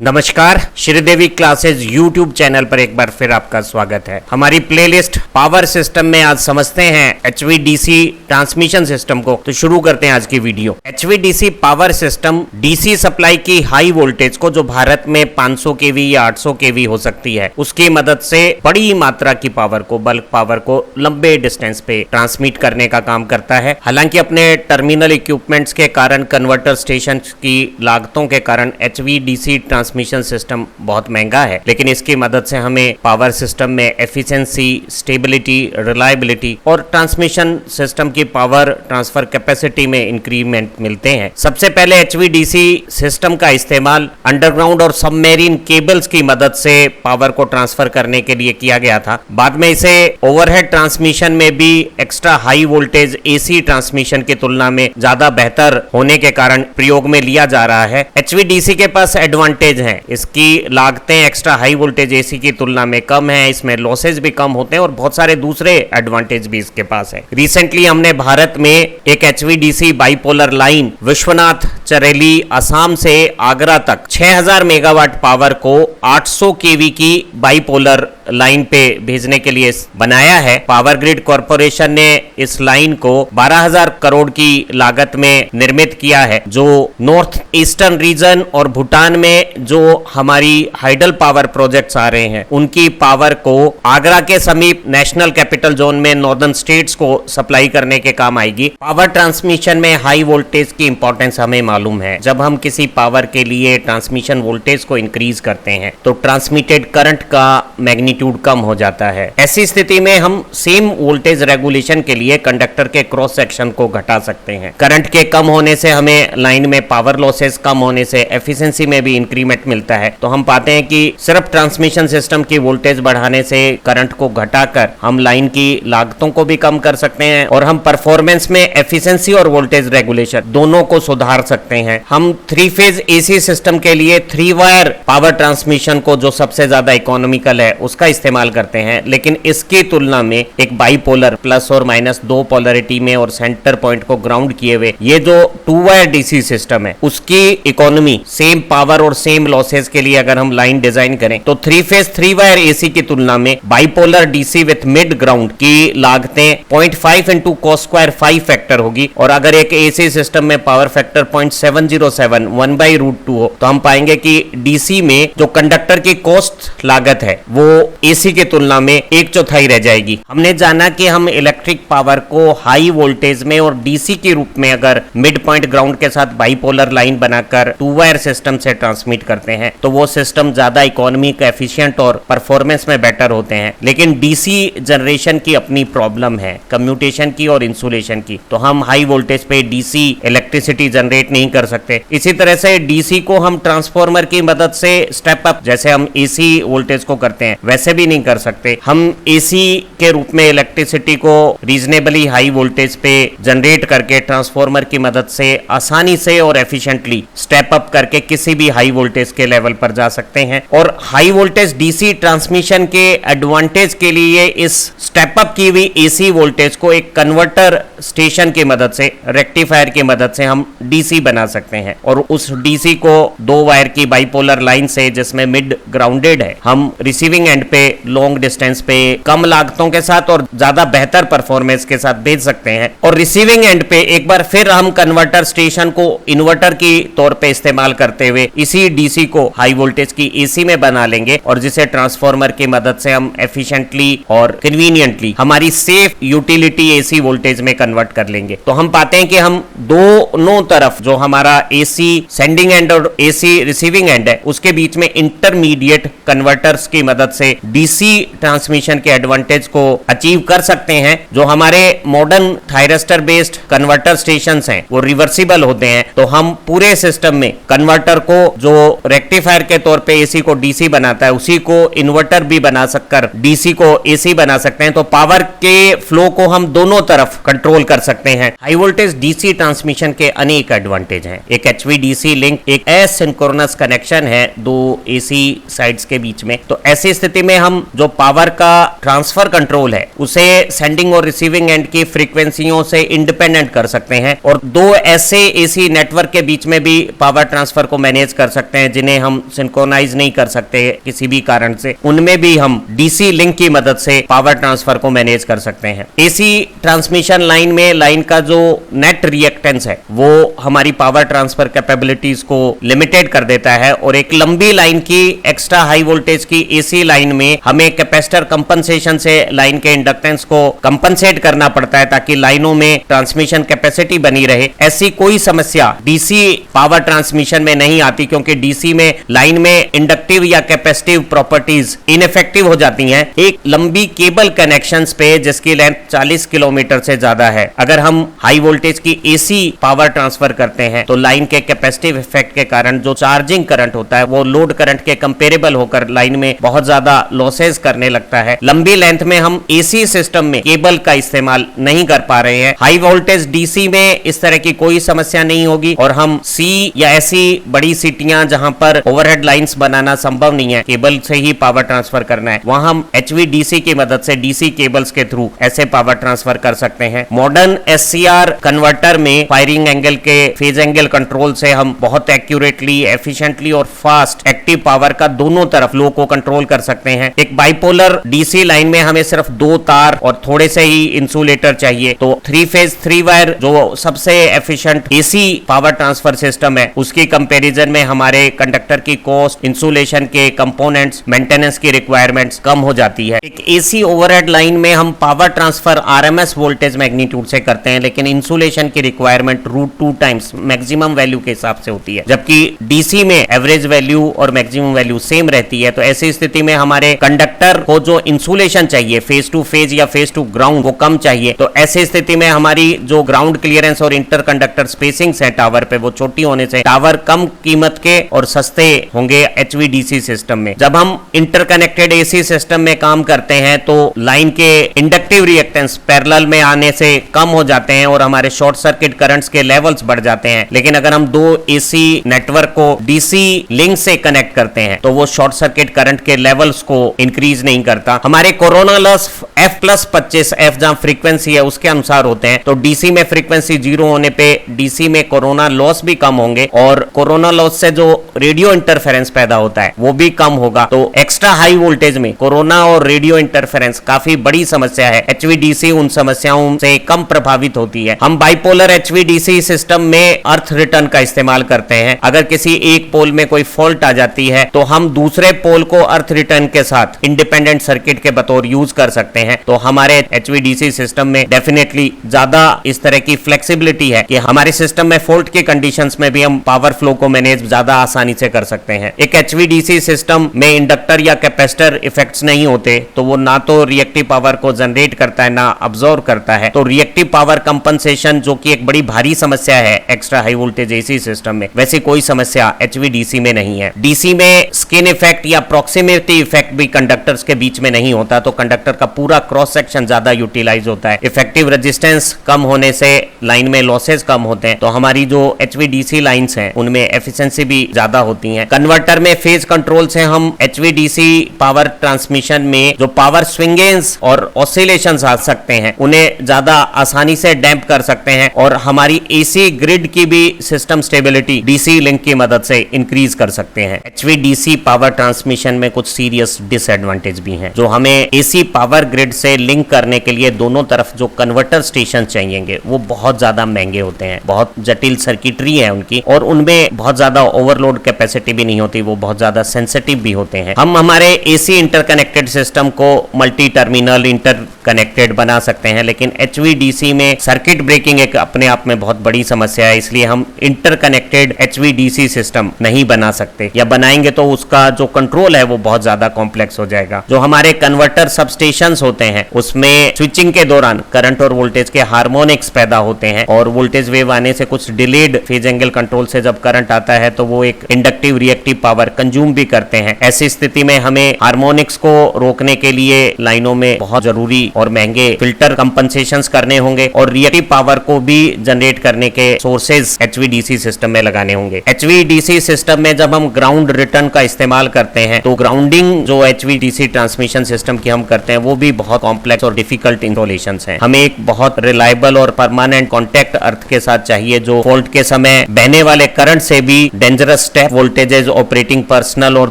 नमस्कार, Sridevi classes YouTube channel पर एक बार फिर आपका स्वागत है। हमारी प्लेलिस्ट पावर सिस्टम में आज समझते हैं HVDC ट्रांसमिशन सिस्टम को। तो शुरू करते हैं आज की video. HVDC power system DC supply की हाई वोल्टेज को, जो भारत में 500 kV या 800 kV हो सकती है, उसकी मदद से बड़ी मात्रा की पावर को, बल्क पावर को लंबे डिस्टेंस पे ट्रांसमिट करने का काम करता है। हालांकि अपने टर्मिनल इक्विपमेंट्स के कारण, कन्वर्टर स्टेशन की लागतों के कारण HVDC ट्रांसमिशन सिस्टम बहुत महंगा है, लेकिन इसकी मदद से हमें पावर सिस्टम में एफिशिएंसी, स्टेबिलिटी, रिलायबिलिटी और ट्रांसमिशन सिस्टम की पावर ट्रांसफर कैपेसिटी में इंक्रीमेंट मिलते हैं। सबसे पहले HVDC सिस्टम का इस्तेमाल अंडरग्राउंड और सबमेरीन केबल्स की मदद से पावर को ट्रांसफर करने के लिए किया गया था। बाद में इसे ओवरहेड ट्रांसमिशन में भी extra high voltage AC transmission की तुलना में ज्यादा बेहतर होने के कारण प्रयोग में लिया जा रहा है। HVDC के पास एडवांटेज है, इसकी लागतें एक्स्ट्रा हाई वोल्टेज AC की तुलना में कम है, इसमें लॉसेज भी कम होते हैं और बहुत सारे दूसरे एडवांटेज भी इसके पास है। रिसेंटली हमने भारत में एक HVDC bipolar line Vishwanath Chareli Assam से आगरा तक 6000 मेगावाट पावर को 800 kV की बाइपोलर लाइन पे भेजने के लिए बनाया है। पावर ग्रिड कॉरपोरेशन ने इस लाइन को 12,000 करोड़ की लागत में निर्मित किया है, जो नॉर्थ ईस्टर्न रीजन और भूटान में जो हमारी हाइडल पावर प्रोजेक्ट्स आ रहे हैं, उनकी पावर को आगरा के समीप नेशनल कैपिटल जोन में नॉर्दर्न स्टेट्स को सप्लाई करने के काम आएगी। पावर ट्रांसमिशन में हाई वोल्टेज की इंपॉर्टेंस हमें मालूम है। जब हम किसी पावर के लिए ट्रांसमिशन वोल्टेज को इंक्रीज करते हैं तो ट्रांसमिटेड करंट का मैग्नीट्यूड कम हो जाता है। ऐसी स्थिति में हम सेम वोल्टेज रेगुलेशन के लिए कंडक्टर के क्रॉस सेक्शन को घटा सकते हैं। करंट के कम होने से हमें लाइन में पावर लॉसेस कम होने से एफिशिएंसी में भी इंक्रीमेंट मिलता है। तो हम पाते हैं कि सिर्फ ट्रांसमिशन सिस्टम की वोल्टेज बढ़ाने से, करंट को घटाकर हम लाइन की लागतों को भी कम कर सकते हैं और हम परफॉर्मेंस में एफिशिएंसी और वोल्टेज रेगुलेशन दोनों को सुधार सकते हैं। हम 3 फेज AC सिस्टम के लिए 3 वायर पावर ट्रांसमिशन को, जो सबसे ज्यादा इकोनॉमिकल है, उसका इस्तेमाल करते हैं, लेकिन इसकी तुलना में एक बाइपोलर प्लस और माइनस 2 पोलरिटी में और सेंटर पॉइंट को ग्राउंड किए हुए ये जो 2 वायर DC सिस्टम है, उसकी इकोनॉमी सेम पावर और सेम लॉसेस के लिए अगर हम लाइन डिजाइन करें तो 3 फेज 3 वायर AC की तुलना में bipolar DC with mid ground की लागतें 0.5 इंटू cos स्क्वायर 5 फैक्टर होगी। और अगर एक AC सिस्टम में पावर फैक्टर 0.707 1/√2 हो तो हम पाएंगे कि DC में जो कंडक्टर की कॉस्ट लागत है वो AC की तुलना में 1/4 रह जाएगी। हमने जाना कि हम इलेक्ट्रिक पावर को हाई वोल्टेज में और DC के रूप में अगर मिड पॉइंट ग्राउंड के साथ बाइपोलर लाइन बनाकर 2 वायर सिस्टम से ट्रांसमिट करते हैं तो वो सिस्टम ज्यादा इकोनॉमिक, एफिशिएंट और परफॉर्मेंस में बेटर होते हैं। लेकिन DC जनरेशन की अपनी प्रॉब्लम है, कम्यूटेशन की और इंसुलेशन की। तो हम हाई वोल्टेज पे DC इलेक्ट्रिसिटी जनरेट नहीं कर सकते। इसी तरह से DC को हम ट्रांसफार्मर की मदद से स्टेप अप, जैसे हम AC वोल्टेज को करते हैं, वैसे भी नहीं कर सकते। हम AC के रूप में इलेक्ट्रिसिटी को रीजनेबली हाई वोल्टेज पे जनरेट करके ट्रांसफार्मर की मदद से आसानी से और एफिशिएंटली स्टेप अप करके किसी भी हाई वोल्टेज के लेवल पर जा सकते हैं। और हाई वोल्टेज DC ट्रांसमिशन के एडवांटेज के लिए इस स्टेप अप की हुई AC वोल्टेज को एक कन्वर्टर स्टेशन की मदद से, रेक्टिफायर की मदद से हम DC बना सकते हैं और उस DC को 2 वायर की बाइपोलर लाइन से, जिसमें मिड ग्राउंडेड है, हम रिसीविंग एंड पे लॉन्ग डिस्टेंस पे कम लागतों के साथ और ज्यादा बेहतर परफॉर्मेंस के साथ भेज सकते हैं। और रिसीविंग एंड पे एक बार फिर हम कन्वर्टर स्टेशन को इन्वर्टर की तौर पे इस्तेमाल करते हुए इसी DC को हाई वोल्टेज की AC में बना लेंगे और जिसे ट्रांसफार्मर की मदद से हम एफिशिएंटली और कन्वीनियंटली हमारी सेफ यूटिलिटी AC वोल्टेज में कन्वर्ट कर लेंगे। तो हम पाते हैं कि हम दोनों तरफ, जो हमारा AC सेंडिंग एंड और AC रिसीविंग एंड है, उसके बीच में इंटरमीडिएट कन्वर्टर्स की मदद से DC ट्रांसमिशन के एडवांटेज को अचीव कर सकते हैं। जो हमारे modern thyristor based converter stations हैं वो रिवर्सिबल होते हैं, तो हम पूरे सिस्टम में कन्वर्टर को, जो रेक्टिफायर के तौर पे AC को DC बनाता है, उसी को इन्वर्टर भी बना सककर DC को AC बना सकते हैं। तो पावर के फ्लो को हम दोनों तरफ कंट्रोल कंट्रोल कर सकते हैं। हाई वोल्टेज डीसी ट्रांसमिशन के अनेक एडवांटेज हैं। एक HVDC लिंक एक एसिंक्रोनस कनेक्शन है दो AC साइड्स के बीच में। तो ऐसी स्थिति में हम जो पावर का ट्रांसफर कंट्रोल है उसे सेंडिंग और रिसीविंग एंड की फ्रीक्वेंसियों से इंडिपेंडेंट कर सकते हैं और दो ऐसे AC नेटवर्क के बीच में भी पावर ट्रांसफर को मैनेज कर सकते हैं जिन्हें हम सिंक्रोनाइज नहीं कर सकते किसी भी कारण से। उनमें भी हम DC लिंक की मदद से पावर ट्रांसफर को मैनेज कर सकते हैं। AC ट्रांसमिशन लाइन में लाइन का जो नेट रिएक्टेंस है वो हमारी पावर ट्रांसफर कैपेबिलिटीज को लिमिटेड कर देता है और एक लंबी लाइन की एक्स्ट्रा हाई वोल्टेज की AC लाइन में हमें कैपेसिटर कंपनसेशन से लाइन के इंडक्टेंस को कंपनसेट करना पड़ता है ताकि लाइनों में ट्रांसमिशन कैपेसिटी बनी रहे। ऐसी कोई समस्या DC पावर ट्रांसमिशन में नहीं आती क्योंकि DC में लाइन में इंडक्टिव या कैपेसिटिव प्रॉपर्टीज इनफेक्टिव हो जाती हैं। एक लंबी केबल कनेक्शंस पे जिसकी लेंथ 40 किलोमीटर से ज्यादा है, अगर हम हाई वोल्टेज की AC पावर ट्रांसफर करते हैं तो लाइन के कैपेसिटिव इफेक्ट के कारण जो चार्जिंग करंट होता है वो लोड करंट के कंपेरेबल होकर लाइन में बहुत ज्यादा लॉसेस करने लगता है। लंबी लेंथ में हम AC सिस्टम में केबल का इस्तेमाल नहीं कर पा रहे हैं। हाई वोल्टेज DC में इस तरह की कोई समस्या नहीं होगी और हम C या ऐसी बड़ी सिटियां जहां पर ओवरहेड लाइंस बनाना संभव नहीं है, केबल से ही पावर ट्रांसफर करना है, वहां हम HVDC की मदद से DC केबल्स के थ्रू ऐसे पावर ट्रांसफर कर सकते हैं। मॉडर्न SCR कन्वर्टर में फायरिंग एंगल के फेज एंगल कंट्रोल से हम बहुत एक्यूरेटली, एफिशिएंटली और फास्ट एक्टिव पावर का दोनों तरफ फ्लो को कंट्रोल कर सकते हैं। एक बाइपोलर DC लाइन में हमें सिर्फ दो तार और थोड़े से ही इंसुलेटर चाहिए, तो 3 फेज 3 वायर जो सबसे efficient AC power transfer system है उसकी कंपैरिजन में हमारे कंडक्टर की कॉस्ट, इंसुलेशन के कंपोनेंट्स, मेंटेनेंस की रिक्वायरमेंट्स कम हो जाती है। एक AC ओवरहेड लाइन में हम power transfer RMS voltage magnitude से करते हैं लेकिन इंसुलेशन की रिक्वायरमेंट √2 टाइम्स मैक्सिमम वैल्यू के हिसाब से होती है, जबकि DC में एवरेज वैल्यू और मैक्सिमम वैल्यू सेम रहती है। तो ऐसी स्थिति में हमारे कंडक्टर को जो इंसुलेशन चाहिए फेज टू फेज या फेज टू ग्राउंड वो कम चाहिए। तो ऐसी स्थिति में हमारी जो ग्राउंड क्लियरेंस और इंटर कंडक्टर स्पेसिंग्स है टावर पे वो छोटी होने से टावर कम कीमत के और सस्ते होंगे HVDC सिस्टम में। जब हम इंटरकनेक्टेड AC सिस्टम में काम करते हैं तो लाइन के इंडक्टिव रिएक्टेंस पैरेलल में आने से कम हो जाते हैं और हमारे शॉर्ट सर्किट करंट्स के लेवल्स बढ़ जाते हैं। लेकिन अगर हम दो AC नेटवर्क को DC लिंक से कनेक्ट करते हैं तो वो शॉर्ट सर्किट करंट के लेवल्स को इंक्रीज नहीं करता। हमारे कोरोना लॉस F+25 F जहां फ्रीक्वेंसी है उसके अनुसार होते हैं, तो DC में फ्रीक्वेंसी 0 होने पे DC में कोरोना लॉस भी कम होंगे और कोरोना लॉस से जो रेडियो इंटरफेरेंस पैदा होता है वो भी कम होगा। तो एक्स्ट्रा हाई वोल्टेज में कोरोना और रेडियो इंटरफेरेंस काफी बड़ी समस्या है। HVDC उन समस्याओं से कम प्रभावित होती है। हम बाइपोलर HVDC सिस्टम में अर्थ रिटर्न का इस्तेमाल करते हैं। अगर किसी एक पोल में कोई फॉल्ट आ जाती है तो हम दूसरे पोल को अर्थ रिटर्न के साथ इंडिपेंडेंट सर्किट के बतौर यूज कर सकते हैं। तो हमारे HVDC सिस्टम में डेफिनेटली ज्यादा इस तरह की फ्लेक्सिबिलिटी है कि हमारे सिस्टम में फॉल्ट की कंडीशंस में भी हम पावर फ्लो को मैनेज ज्यादा आसानी से कर सकते हैं। एक HVDC सिस्टम में इंडक्टर या कैपेसिटर इफेक्ट्स नहीं होते, तो वो ना तो रिएक्टिव पावर को जनरेट करता है ना अब्सॉर्ब करता है। तो रिएक्टिव पावर कंपनसेशन जो कि एक बड़ी भारी समस्या है extra high voltage AC system में, वैसी कोई समस्या HVDC में नहीं है। DC में स्किन इफेक्ट या प्रॉक्सिमिटी इफेक्ट भी कंडक्टर्स के बीच में नहीं होता, तो कंडक्टर का पूरा क्रॉस सेक्शन ज्यादा यूटिलाइज होता है। इफेक्टिव रेजिस्टेंस कम होने से लाइन में लॉसेस कम होते हैं, तो हमारी जो HVDC लाइंस हैं उनमें एफिशिएंसी भी ज्यादा होती है। कन्वर्टर में फेज कंट्रोल से हम HVDC पावर ट्रांसमिशन में जो पावर स्विंगेंस और ऑसिलेशंस आ सकते हैं उन्हें ज्यादा आसानी से डैम्प कर सकते हैं और हमारी AC ग्रिड की भी सिस्टम स्टेबिलिटी DC लिंक की मदद से इंक्रीज कर सकते हैं। HVDC पावर ट्रांसमिशन में कुछ सीरियस डिसएडवांटेज भी हैं जो हमें AC पावर ग्रिड से लिंक करने के लिए दोनों तरफ जो कन्वर्टर स्टेशन चाहिए वो बहुत ज्यादा महंगे होते हैं, बहुत जटिल सर्किटरी है उनकी और उनमें बहुत ज्यादा ओवरलोड कैपेसिटी भी नहीं होती, वो बहुत ज्यादा सेंसिटिव भी होते हैं। हम हमारे AC इंटरकनेक्टेड सिस्टम को मल्टी टर्मिनल इंटरकनेक्टेड बना सकते हैं, लेकिन HVDC में सर्किट ब्रेकिंग एक अपने आप में बहुत बड़ी समस्या है, इसलिए हम इंटरकनेक्टेड HVDC सिस्टम नहीं बना सकते, या बनाएंगे तो उसका जो कंट्रोल है वो बहुत ज्यादा कॉम्प्लेक्स हो जाएगा। जो हमारे कन्वर्टर सबस्टेशंस होते हैं उसमें स्विचिंग के दौरान करंट और वोल्टेज के हार्मोनिक्स पैदा होते हैं और वोल्टेज वेव आने से कुछ डिलेड फेज एंगल कंट्रोल से जब करंट आता है तो वो एक इंडक्टिव रिएक्टिव पावर कंज्यूम भी करते हैं। ऐसी स्थिति में हमें हार्मोनिक्स को रोकने के लिए लाइनों में बहुत जरूरी और महंगे फिल्टर कंपनसेशंस करने होंगे और रिएक्टिव पावर को भी जनरेट करने के सोर्सेज HVDC सिस्टम में लगाने होंगे। HVDC सिस्टम में जब हम ग्राउंड रिटर्न का इस्तेमाल करते हैं तो ग्राउंडिंग जो HVDC ट्रांसमिशन सिस्टम की हम करते हैं वो भी बहुत कॉम्प्लेक्स और डिफिकल्ट इंस्टॉलेशंस हैं। हमें एक बहुत रिलायबल और परमानेंट कॉन्टैक्ट अर्थ के साथ चाहिए जो फॉल्ट के समय बहने वाले करंट से भी dangerous step voltages operating personal और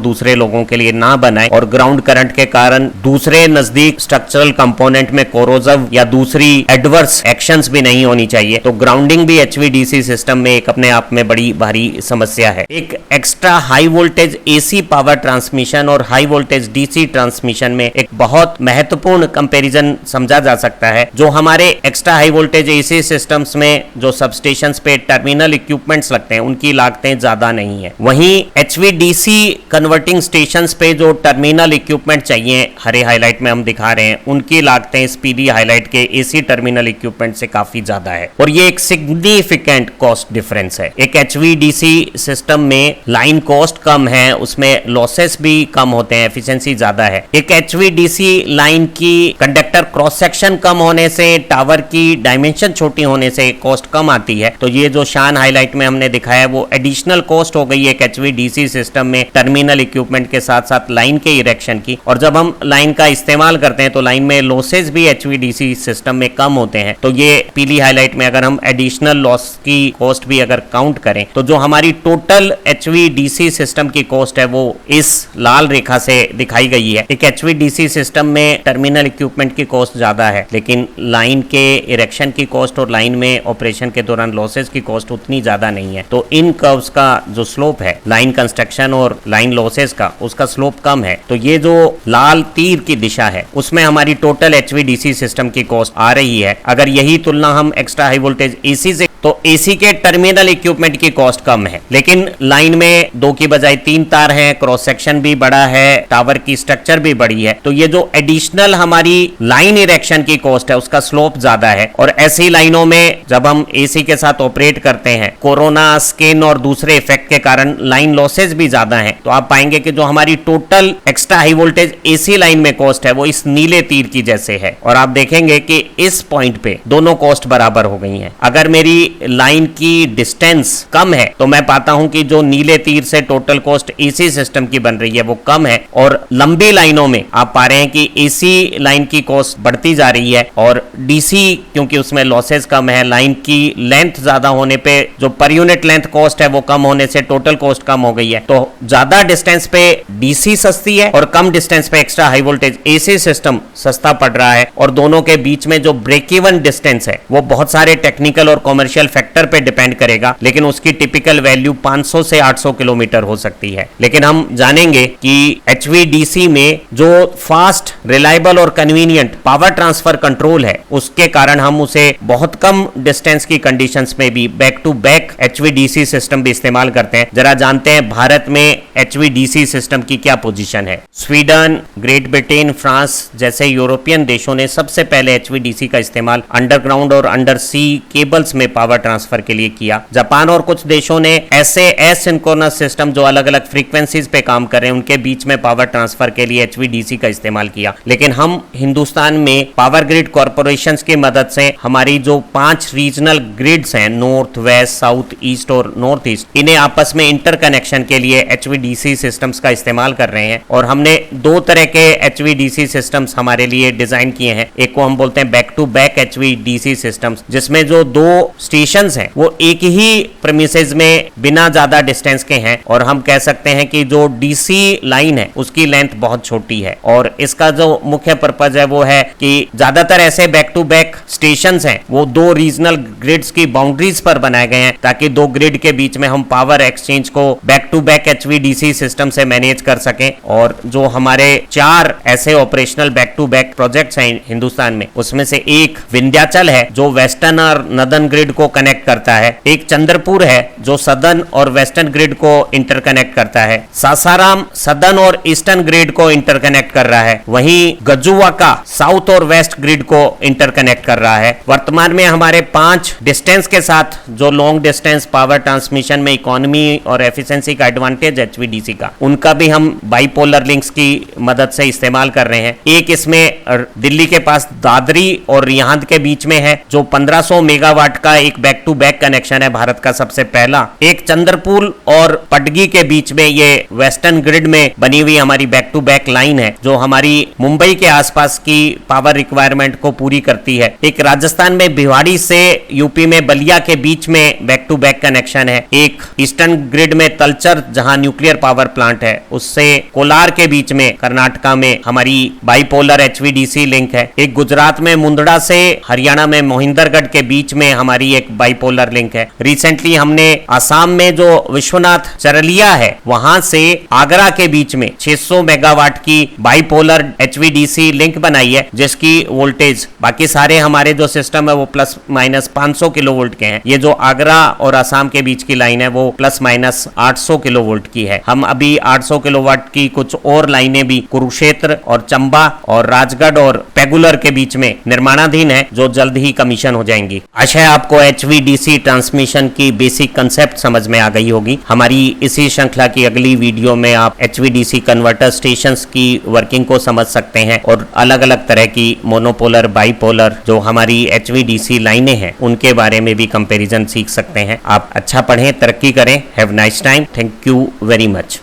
दूसरे लोगों के लिए ना बनाए और ग्राउंड करंट के कारण दूसरे नजदीक स्ट्रक्चरल कंपोनेंट में कोरोजिव या दूसरी एडवर्स एक्शंस भी नहीं होनी चाहिए। तो ग्राउंडिंग भी HVDC सिस्टम में एक अपने आप में बड़ी भारी समस्या है। एक extra high voltage AC power transmission और हाई वोल्टेज DC ट्रांसमिशन में एक बहुत महत्वपूर्ण कंपैरिजन समझा जा सकता है। जो हमारे extra high voltage AC systems में जो सबस्टेशंस पे टर्मिनल इक्विपमेंट्स लगते हैं उनकी लागतें ज्यादा नहीं है, वहीं HVDC कन्वर्टिंग स्टेशंस पे जो टर्मिनल इक्विपमेंट चाहिए हरे हाईलाइट में हम दिखा रहे हैं उनकी लागतें इस पीली हाईलाइट के AC टर्मिनल इक्विपमेंट से काफी ज्यादा है और ये एक सिग्निफिकेंट कॉस्ट डिफरेंस है। एक HVDC सिस्टम में लाइन कॉस्ट कम है, उसमें लॉसेस भी कम होते हैं, एफिशिएंसी ज्यादा है। एक HVDC लाइन की कंडक्टर क्रॉस सेक्शन कम होने से, टावर की डायमेंशन छोटी होने से कॉस्ट कम आती है। तो ये जो शान हाईलाइट में हमने दिखाया वो एडिशनल कॉस्ट हो गई है एक HVDC सिस्टम में टर्मिनल इक्विपमेंट के साथ साथ लाइन के इरेक्शन की। और जब हम लाइन का इस्तेमाल करते हैं तो लाइन में लॉसेस भी HVDC सिस्टम में कम होते हैं। तो ये पीली हाईलाइट में अगर हम एडिशनल लॉस की कॉस्ट भी अगर काउंट करें तो जो हमारी टोटल HVDC सिस्टम की कॉस्ट है वो इस लाल रेखा से दिखाई गई है। एक HVDC सिस्टम में टर्मिनल इक्विपमेंट की कॉस्ट ज्यादा है लेकिन लाइन के इरेक्शन की कॉस्ट और लाइन में ऑपरेशन के दौरान लॉसेस की कॉस्ट उतनी ज्यादा नहीं है। तो इन कर्व्स का जो स्लोप है लाइन कंस्ट्रक्शन और लाइन लॉसेस का, उसका स्लोप कम है। तो ये जो लाल तीर की दिशा है उसमें हमारी टोटल HVDC सिस्टम की कॉस्ट आ रही है। अगर यही तुलना हम एक्स्ट्रा हाई वोल्टेज AC से, तो AC के टर्मिनल इक्विपमेंट की कॉस्ट कम है लेकिन लाइन में 2 की बजाय 3 तार हैं, क्रॉस सेक्शन भी बड़ा है, टावर की स्ट्रक्चर भी बड़ी है। तो ये जो एडिशनल हमारी लाइन इरेक्शन की कॉस्ट है उसका स्लोप ज्यादा है। और ऐसी लाइनों में जब हम AC के साथ ऑपरेट करते हैं, कोरोना स्किन और दूसरे इफेक्ट के कारण लाइन लॉसेस भी ज्यादा हैं। तो आप पाएंगे कि जो हमारी total extra high voltage AC line में कॉस्ट है वो इस नीले तीर की जैसे है और आप देखेंगे कि इस पॉइंट पे दोनों कॉस्ट बराबर हो गई हैं। अगर मेरी लाइन की डिस्टेंस कम है तो मैं पाता हूं कि जो नीले तीर से टोटल कॉस्ट AC सिस्टम की बन रही है वो कम है और लंबी लाइनों में आप पा रहे हैं कि AC लाइन की कॉस्ट बढ़ती जा रही है और DC क्योंकि उसमें लॉसेस कम है, लाइन की लेंथ ज्यादा होने पे जो पर यूनिट लेंथ कॉस्ट है वो कम होने से टोटल कॉस्ट कम हो गई है। तो ज्यादा डिस्टेंस पे DC सस्ती है और कम डिस्टेंस पे extra high voltage AC system सस्ता पड़ रहा है। और दोनों के बीच में जो ब्रेक इवन डिस्टेंस है वो बहुत सारे टेक्निकल और कॉमर्शियल फैक्टर पे डिपेंड करेगा लेकिन उसकी टिपिकल वैल्यू 500 से 800 किलोमीटर हो सकती है। लेकिन हम जानेंगे कि HVDC में जो फास्ट, रिलायबल और कन्वीनियंट पावर ट्रांसफर कंट्रोल है उसके कारण हम उसे बहुत कम डिस्टेंस की कंडीशंस में भी back to back HVDC system भी इस्तेमाल करते हैं। जरा जानते हैं भारत में HVDC सिस्टम की क्या पोजीशन है। स्वीडन, ग्रेट ब्रिटेन, फ्रांस जैसे यूरोपियन देशों ने सबसे पहले HVDC का इस्तेमाल अंडरग्राउंड और अंडर सी केबल्स में पावर ट्रांसफर के लिए किया। जापान और कुछ देशों ने ऐसे एसिंक्रोनस सिस्टम जो अलग अलग फ्रीक्वेंसीज पे काम कर रहे हैं उनके बीच में पावर ट्रांसफर के लिए HVDC का इस्तेमाल किया। लेकिन हम हिंदुस्तान में पावर ग्रिड कॉर्पोरेशंस की मदद से हमारी जो 5 रीजनल ग्रिड्स हैं, नॉर्थ, वेस्ट, साउथ, ईस्ट और नॉर्थ ईस्ट, इन्हें आपस में इंटरकनेक्शन के लिए HVDC सिस्टम्स का इस्तेमाल कर रहे हैं। और हमने 2 तरह के HVDC सिस्टम्स हमारे लिए डिजाइन किए हैं। एक को हम बोलते हैं back to back HVDC systems, जिसमें जो 2 स्टेशंस हैं वो एक ही प्रीमिसेस में बिना ज्यादा डिस्टेंस के हैं और हम कह सकते हैं कि जो DC लाइन है उसकी लेंथ बहुत छोटी है। और इसका जो मुख्य पर्पज है वो है कि ज्यादातर ऐसे बैक टू बैक स्टेशंस हैं वो 2 रीजनल ग्रिड्स की बाउंड्रीज पर बनाए गए हैं ताकि 2 ग्रिड के बीच में हम पावर एक्सचेंज को back to back HVDC system से मैनेज कर सकें। और जो हमारे 4 ऐसे operational back to back projects हैं हिंदुस्तान में, उसमें से एक विंध्याचल है जो वेस्टर्न और नदर्न ग्रिड को कनेक्ट करता है, एक चंद्रपुर है जो सदर्न और वेस्टर्न ग्रिड को इंटरकनेक्ट करता है, सासाराम सदर्न और ईस्टर्न ग्रिड को इंटरकनेक्ट कर रहा है, वहीं गजुवाका साउथ और वेस्ट ग्रिड को इंटरकनेक्ट कर रहा है। वर्तमान में हमारे 5 डिस्टेंस के साथ जो लॉन्ग डिस्टेंस पावर ट्रांसमिशन में इकोनॉमी और एफिशिएंसी का एडवांटेज एचवीडीसी का, उनका भी हम बाइपोलर लिंक्स की मदद से इस्तेमाल कर रहे हैं। एक इसमें दिल्ली के पास दादरी और रियाद के बीच में है जो 1500 मेगावाट का एक बैक टू बैक कनेक्शन है, भारत का सबसे पहला। एक चंद्रपुर और पटगी के बीच में ये वेस्टर्न ग्रिड में बनी हुई हमारी बैक टू बैक लाइन है जो हमारी मुंबई के आसपास की पावर रिक्वायरमेंट को पूरी करती है। एक राजस्थान में भिवाड़ी से यूपी में बलिया के बीच में बैक टू बैक कनेक्शन है। एक ईस्टर्न ग्रिड में तलचर जहां न्यूक्लियर पावर प्लांट है उससे कोलार के बीच में कर्नाटका में हमारी बाइपोलर एचवीडीसी लिंक है। एक गुजरात में मुंदड़ा से हरियाणा में मोहिंदरगढ़ के बीच में हमारी एक बाइपोलर लिंक है। रिसेंटली हमने आसाम में जो विश्वनाथ चरलिया है वहां से आगरा के बीच में 600 मेगावाट की बाइपोलर एचवीडीसी लिंक बनाई है जिसकी वोल्टेज, बाकी सारे हमारे जो सिस्टम है वो प्लस माइनस 500 किलो वोल्ट के हैं। ये जो आगरा और आसाम के बीच की लाइन है वो प्लस माइनस 800 किलो वोल्ट की है। हम अभी 800 किलोवाट की कुछ और लाइनें भी कुरुक्षेत्र और चंबा और राजगढ़ और पेगुलर के बीच में निर्माणाधीन है जो जल्द ही कमीशन हो जाएंगी। आशा है आपको एचवीडीसी ट्रांसमिशन की बेसिक कंसेप्ट समझ में आ गई होगी। हमारी इसी श्रृंखला की अगली वीडियो में आप एचवीडीसी कन्वर्टर स्टेशंस की वर्किंग को समझ सकते हैं और अलग अलग तरह की मोनोपोलर बाइपोलर जो हमारी एचवीडीसी लाइनें हैं उनके बारे में भी कंपैरिजन सीख सकते हैं। आप अच्छा पढ़ें, तरक्की करें। Have nice time. Thank you very much.